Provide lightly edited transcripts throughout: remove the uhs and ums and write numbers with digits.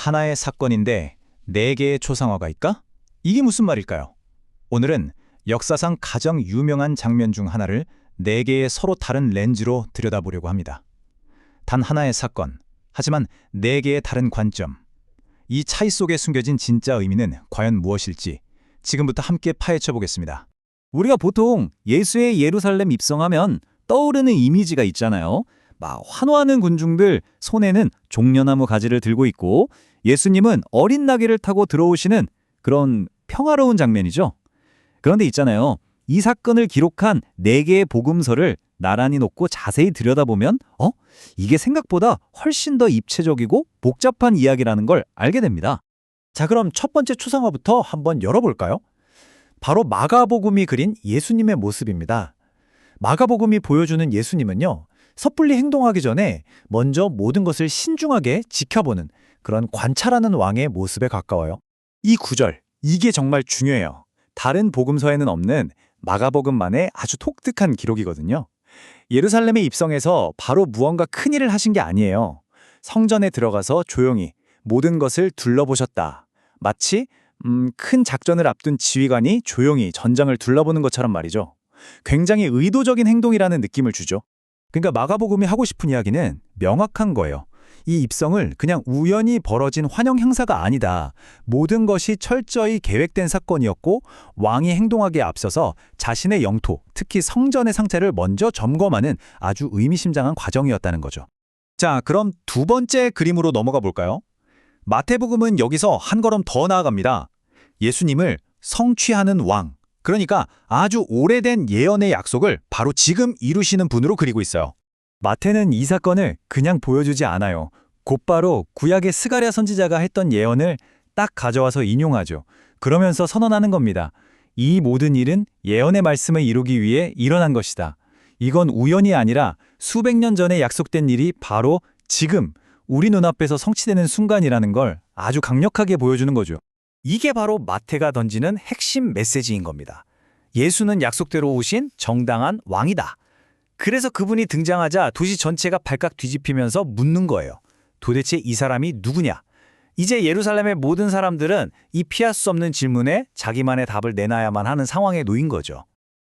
하나의 사건인데 네 개의 초상화가 있까? 이게 무슨 말일까요? 오늘은 역사상 가장 유명한 장면 중 하나를 네 개의 서로 다른 렌즈로 들여다보려고 합니다. 단 하나의 사건, 하지만 네 개의 다른 관점. 이 차이 속에 숨겨진 진짜 의미는 과연 무엇일지 지금부터 함께 파헤쳐 보겠습니다. 우리가 보통 예수의 예루살렘 입성하면 떠오르는 이미지가 있잖아요. 막 환호하는 군중들 손에는 종려나무 가지를 들고 있고 예수님은 어린 나귀를 타고 들어오시는 그런 평화로운 장면이죠. 그런데 있잖아요. 이 사건을 기록한 네 개의 복음서를 나란히 놓고 자세히 들여다보면 이게 생각보다 훨씬 더 입체적이고 복잡한 이야기라는 걸 알게 됩니다. 자, 그럼 첫 번째 초상화부터 한번 열어볼까요? 바로 마가복음이 그린 예수님의 모습입니다. 마가복음이 보여주는 예수님은요, 섣불리 행동하기 전에 먼저 모든 것을 신중하게 지켜보는 그런 관찰하는 왕의 모습에 가까워요. 이 구절, 이게 정말 중요해요. 다른 복음서에는 없는 마가복음만의 아주 독특한 기록이거든요. 예루살렘에 입성해서 바로 무언가 큰일을 하신 게 아니에요. 성전에 들어가서 조용히 모든 것을 둘러보셨다. 마치 큰 작전을 앞둔 지휘관이 조용히 전장을 둘러보는 것처럼 말이죠. 굉장히 의도적인 행동이라는 느낌을 주죠. 그러니까 마가복음이 하고 싶은 이야기는 명확한 거예요. 이 입성을 그냥 우연히 벌어진 환영 행사가 아니다. 모든 것이 철저히 계획된 사건이었고 왕이 행동하기에 앞서서 자신의 영토, 특히 성전의 상태를 먼저 점검하는 아주 의미심장한 과정이었다는 거죠. 자, 그럼 두 번째 그림으로 넘어가 볼까요? 마태복음은 여기서 한 걸음 더 나아갑니다. 예수님을 성취하는 왕, 그러니까 아주 오래된 예언의 약속을 바로 지금 이루시는 분으로 그리고 있어요. 마태는 이 사건을 그냥 보여주지 않아요. 곧바로 구약의 스가랴 선지자가 했던 예언을 딱 가져와서 인용하죠. 그러면서 선언하는 겁니다. 이 모든 일은 예언의 말씀을 이루기 위해 일어난 것이다. 이건 우연이 아니라 수백 년 전에 약속된 일이 바로 지금 우리 눈앞에서 성취되는 순간이라는 걸 아주 강력하게 보여주는 거죠. 이게 바로 마태가 던지는 핵심 메시지인 겁니다. 예수는 약속대로 오신 정당한 왕이다. 그래서 그분이 등장하자 도시 전체가 발칵 뒤집히면서 묻는 거예요. 도대체 이 사람이 누구냐? 이제 예루살렘의 모든 사람들은 이 피할 수 없는 질문에 자기만의 답을 내놔야만 하는 상황에 놓인 거죠.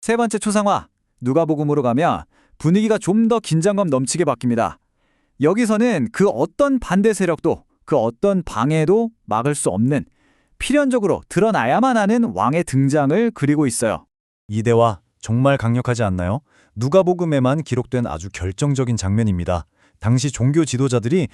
세 번째 초상화, 누가복음으로 가면 분위기가 좀 더 긴장감 넘치게 바뀝니다. 여기서는 그 어떤 반대 세력도 그 어떤 방해도 막을 수 없는 필연적으로 드러나야만 하는 왕의 등장을 그리고 있어요. 이 대화 정말 강력하지 않나요? 누가복음에만 기록된 아주 결정적인 장면입니다. 당시 종교 지도자들이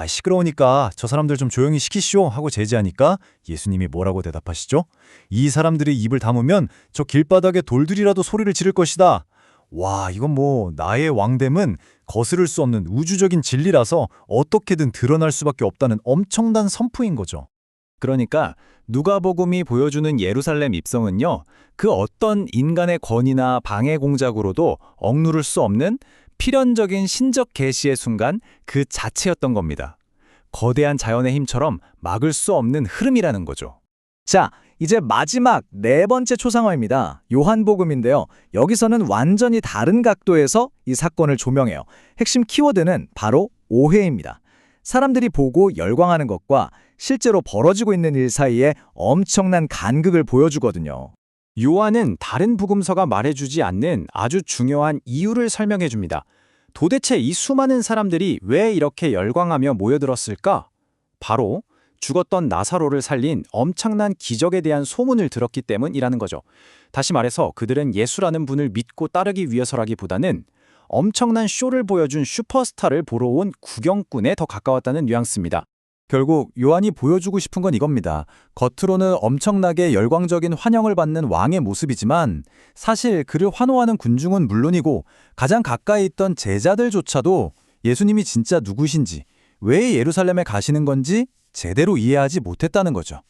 시끄러우니까 저 사람들 좀 조용히 시키시오 하고 제지하니까 예수님이 뭐라고 대답하시죠? 이 사람들이 입을 다무면 저 길바닥에 돌들이라도 소리를 지를 것이다. 와, 이건 나의 왕됨은 거스를 수 없는 우주적인 진리라서 어떻게든 드러날 수밖에 없다는 엄청난 선포인 거죠. 그러니까 누가복음이 보여주는 예루살렘 입성은요, 그 어떤 인간의 권위나 방해 공작으로도 억누를 수 없는 필연적인 신적 계시의 순간 그 자체였던 겁니다. 거대한 자연의 힘처럼 막을 수 없는 흐름이라는 거죠. 자, 이제 마지막 네 번째 초상화입니다. 요한복음인데요. 여기서는 완전히 다른 각도에서 이 사건을 조명해요. 핵심 키워드는 바로 오해입니다. 사람들이 보고 열광하는 것과 실제로 벌어지고 있는 일 사이에 엄청난 간극을 보여주거든요. 요한은 다른 복음서가 말해주지 않는 아주 중요한 이유를 설명해 줍니다. 도대체 이 수많은 사람들이 왜 이렇게 열광하며 모여들었을까? 바로 죽었던 나사로를 살린 엄청난 기적에 대한 소문을 들었기 때문이라는 거죠. 다시 말해서 그들은 예수라는 분을 믿고 따르기 위해서라기보다는 엄청난 쇼를 보여준 슈퍼스타를 보러 온 구경꾼에 더 가까웠다는 뉘앙스입니다. 결국 요한이 보여주고 싶은 건 이겁니다. 겉으로는 엄청나게 열광적인 환영을 받는 왕의 모습이지만 사실 그를 환호하는 군중은 물론이고 가장 가까이 있던 제자들조차도 예수님이 진짜 누구신지, 왜 예루살렘에 가시는 건지 제대로 이해하지 못했다는 거죠.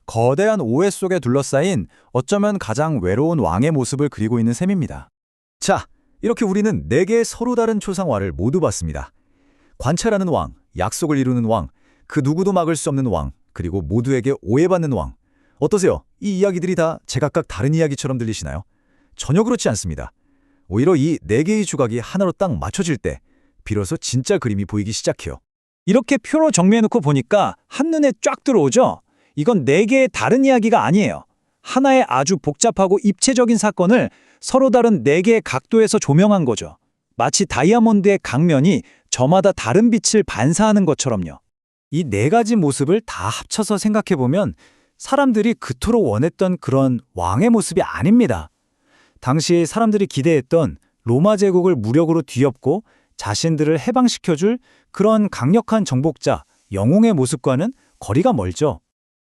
거대한 오해 속에 둘러싸인 어쩌면 가장 외로운 왕의 모습을 그리고 있는 셈입니다. 자, 이렇게 우리는 네 개의 서로 다른 초상화를 모두 봤습니다. 관찰하는 왕, 약속을 이루는 왕, 그 누구도 막을 수 없는 왕, 그리고 모두에게 오해받는 왕. 어떠세요? 이 이야기들이 다 제각각 다른 이야기처럼 들리시나요? 전혀 그렇지 않습니다. 오히려 이 네 개의 조각이 하나로 딱 맞춰질 때 비로소 진짜 그림이 보이기 시작해요. 이렇게 표로 정리해놓고 보니까 한눈에 쫙 들어오죠? 이건 네 개의 다른 이야기가 아니에요. 하나의 아주 복잡하고 입체적인 사건을 서로 다른 네 개의 각도에서 조명한 거죠. 마치 다이아몬드의 각면이 저마다 다른 빛을 반사하는 것처럼요. 이 네 가지 모습을 다 합쳐서 생각해보면 사람들이 그토록 원했던 그런 왕의 모습이 아닙니다. 당시 사람들이 기대했던 로마 제국을 무력으로 뒤엎고 자신들을 해방시켜줄 그런 강력한 정복자, 영웅의 모습과는 거리가 멀죠.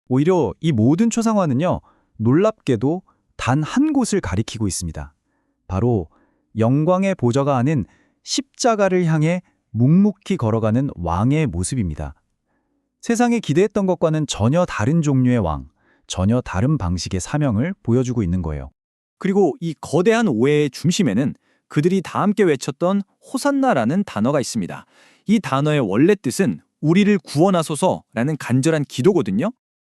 오히려 이 모든 초상화는요, 놀랍게도 단 한 곳을 가리키고 있습니다. 바로 영광의 보좌가 아닌 십자가를 향해 묵묵히 걸어가는 왕의 모습입니다. 세상에 기대했던 것과는 전혀 다른 종류의 왕, 전혀 다른 방식의 사명을 보여주고 있는 거예요. 그리고 이 거대한 오해의 중심에는 그들이 다 함께 외쳤던 호산나라는 단어가 있습니다. 이 단어의 원래 뜻은 우리를 구원하소서라는 간절한 기도거든요.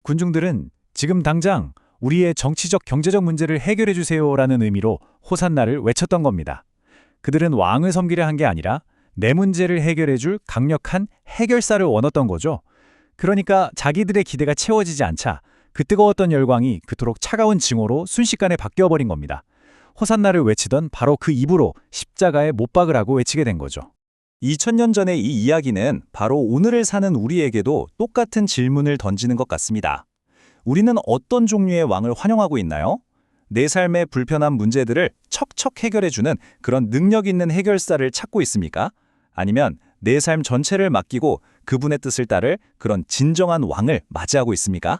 군중들은 지금 당장 우리의 정치적 경제적 문제를 해결해 주세요라는 의미로 호산나를 외쳤던 겁니다. 그들은 왕을 섬기려 한 게 아니라 내 문제를 해결해 줄 강력한 해결사를 원했던 거죠. 그러니까 자기들의 기대가 채워지지 않자 그 뜨거웠던 열광이 그토록 차가운 증오로 순식간에 바뀌어버린 겁니다. 호산나를 외치던 바로 그 입으로 십자가에 못 박으라고 외치게 된 거죠. 2000년 전의 이 이야기는 바로 오늘을 사는 우리에게도 똑같은 질문을 던지는 것 같습니다. 우리는 어떤 종류의 왕을 환영하고 있나요? 내 삶의 불편한 문제들을 척척 해결해주는 그런 능력 있는 해결사를 찾고 있습니까? 아니면 내 삶 전체를 맡기고 그분의 뜻을 따를 그런 진정한 왕을 맞이하고 있습니까?